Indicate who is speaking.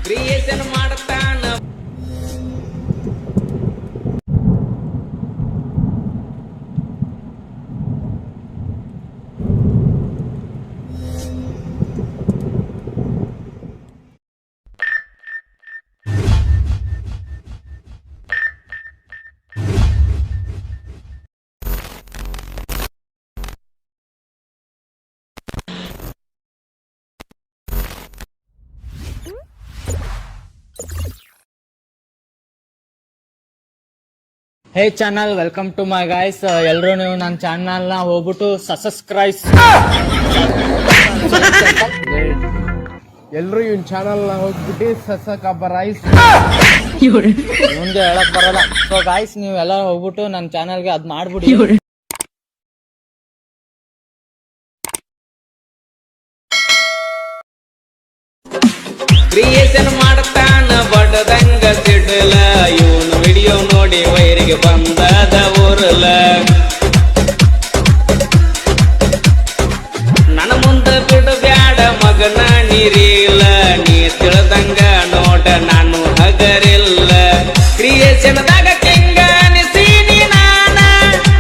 Speaker 1: Creation ಮಾಡ್ತಾನ.
Speaker 2: Hey channel, welcome to my guys. ಎಲ್ಲರೂ ನೀವು ನನ್ನ ಚಾನಲ್ನ ಹೋಗ್ಬಿಟ್ಟು ಸಬ್ಸ್ಕ್ರೈಬ್.
Speaker 3: ಎಲ್ರು ಇವನ್ ಚಾನಲ್ ಹೋಗ್ಬಿಟ್ಟು ಸಬ್ಸ್ಕ್ರೈಬ್
Speaker 2: ಮುಂದೆ ಹೇಳಕ್ ಬರಲ್ಲ. ಸೊ ಗೈಸ್, ನೀವು ಎಲ್ಲ ಹೋಗ್ಬಿಟ್ಟು ನನ್ನ ಚಾನಲ್ಗೆ ಅದ್ ಮಾಡ್ಬಿಡಿ.
Speaker 1: ಕ್ರಿಯೇಷನ್ ಮಾಡ್ತಾನ ಬಡದಂಗ ಸಿಡಲ. ಇವನು ವಿಡಿಯೋ ನೋಡಿ ವೈರಿಗೆ ಬಂದದ ಊರಲ. ನನ್ನ ಮುಂದ ಬಿಡಬ್ಯಾಡ ಮಗನ ನೀರಿಲ್ಲ. ನೀ ತಿಳ್ದಂಗ ನೋಡ ನಾನು ಹಗರಿಲ್ಲ. ಕ್ರಿಯೇಷನ್ದಾಗ